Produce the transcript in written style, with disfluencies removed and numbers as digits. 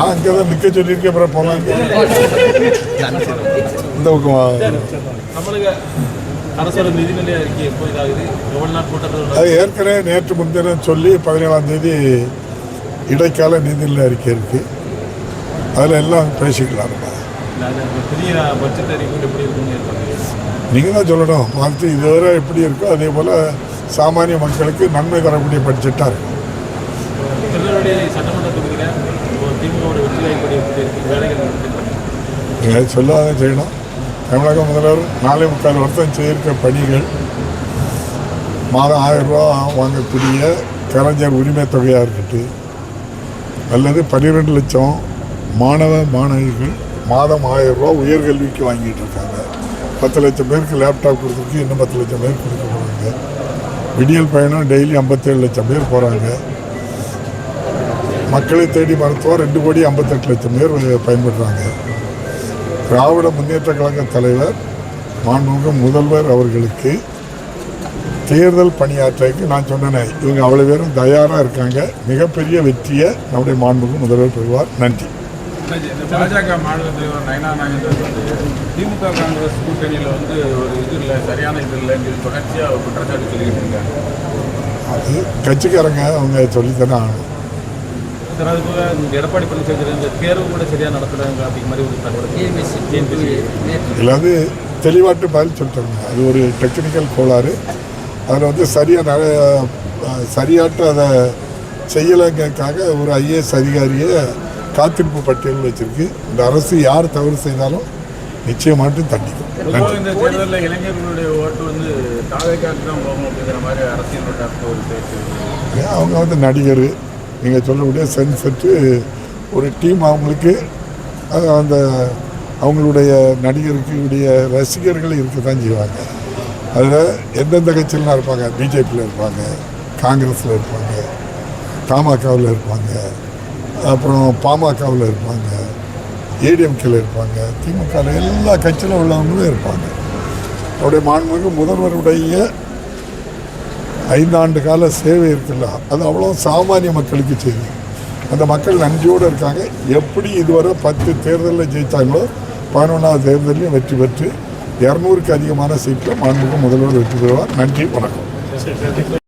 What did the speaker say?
நான் அங்கே தான் நிற்க சொல்லியிருக்கேன். அப்புறம் போகலாம் இந்த பக்கம் அது ஏற்கனவே நேற்று முன்தினம் சொல்லி 17ஆம் தேதி இடைக்கால நிதிநிலை அறிக்கை இருக்கு. அதில் எல்லாம் பேசிக்கலாம். நீங்கள் தான் சொல்லணும். மாற்றி இதுவரை எப்படி இருக்கோ அதே போல் சாமானிய மக்களுக்கு நன்மை தரக்கூடிய பட்ஜெட்டாக இருக்கும். நீங்கள் சொல்லாத செய்யணும். தமிழக முதல்வர் 4.25 வருஷம் செய்திருக்க பணிகள், மாதம் 1000 ரூபா வாங்கக்கூடிய கலைஞர் உரிமை தொகையாக இருக்கட்டும், அல்லது 12 லட்சம் மாணவ மாணவிகள் மாதம் 1000 ரூபா உயர்கல்விக்கு வாங்கிட்டு இருக்காங்க. 10 லட்சம் பேருக்கு லேப்டாப் கொடுத்துருக்கு. இன்னும் 10 லட்சம் பேர் கொடுக்க போகிறாங்க. விடியல் பயணம் டெய்லி 57 லட்சம் பேர் போகிறாங்க. மக்களை தேடி மருத்துவம் 2,58 லட்சம் பேர் பயன்படுறாங்க. திராவிட முன்னேற்ற கழக தலைவர் மாண்புமிகு முதல்வர் அவர்களுக்கு தேர்தல் பணியாற்றக்கு நான் சொன்னேன். இவங்க அவ்வளோ பேரும் தயாராக இருக்காங்க. மிகப்பெரிய வெற்றியை நம்முடைய மாண்புமிகு முதல்வர் பெறுவார். நன்றி. பாஜக மாநில தலைவர் நயனா நாகேந்திரன் திமுக காங்கிரஸ் கூட்டணியில் ஒரு இது இல்லை, சரியான இது இல்லைன்னு தொடர்ச்சியாக குற்றச்சாட்டு சொல்லிக்கிட்டு இருக்காங்க. அது கட்சிக்காரங்க அவங்க சொல்லித்தானே ஆகணும். சார், அது போக எடப்பாடி பழனிசாமி இந்த தேர்வு கூட சரியாக நடத்துகிறாங்க அப்படிங்கிற மாதிரி ஒரு தகவல் இல்லாது தெளிவாட்டு பதில் சொல்லிட்டாங்க. அது ஒரு டெக்னிக்கல் கோளாறு. அதில் சரியாட்டு அதை செய்யலைங்கிறதுக்காக ஒரு IAS அதிகாரியை காத்திருப்பு பட்டியல் வச்சிருக்கு. இந்த அரசு யார் தவறு செய்தாலும் நிச்சயமாட்டு தண்டிக்கும். இந்த தேர்தலில் இளைஞர்களுடைய ஓட்டு தாவேக்காக்கு தான் போகும் அப்படிங்கிற மாதிரி அரசியலோட ஒரு பேச்சு. அவங்க நடிகர், நீங்கள் சொல்லக்கூடிய சென்செட்டு ஒரு டீம் அவங்களுக்கு அந்த அவங்களுடைய நடிகர்களுடைய ரசிகர்கள் இருக்க தான் செய்வாங்க. அதில் எந்தெந்த கட்சியிலாம் இருப்பாங்க. பிஜேபியில் இருப்பாங்க, காங்கிரஸில் இருப்பாங்க, தமாகவில் இருப்பாங்க, அப்புறம் பாமகவில் இருப்பாங்க, ஏடிஎம்கேல இருப்பாங்க, திமுகவில் எல்லா கட்சியில் உள்ளவங்களும் இருப்பாங்க. அவருடைய மாண்புமிகு முதல்வருடைய 5 ஆண்டு கால சேவை இருக்குல்ல, அது அவ்வளோ சாமானிய மக்களுக்கு செய்யுது. அந்த மக்கள் நன்றியோடு இருக்காங்க. எப்படி இதுவரை 10 தேர்தலில் ஜெயித்தாங்களோ 11ஆவது தேர்தலையும் வெற்றி பெற்று 200க்கு அதிகமான சீட்டில் மாண்புமிகு முதல்வர் வெற்றி பெறுவார். நன்றி, வணக்கம்.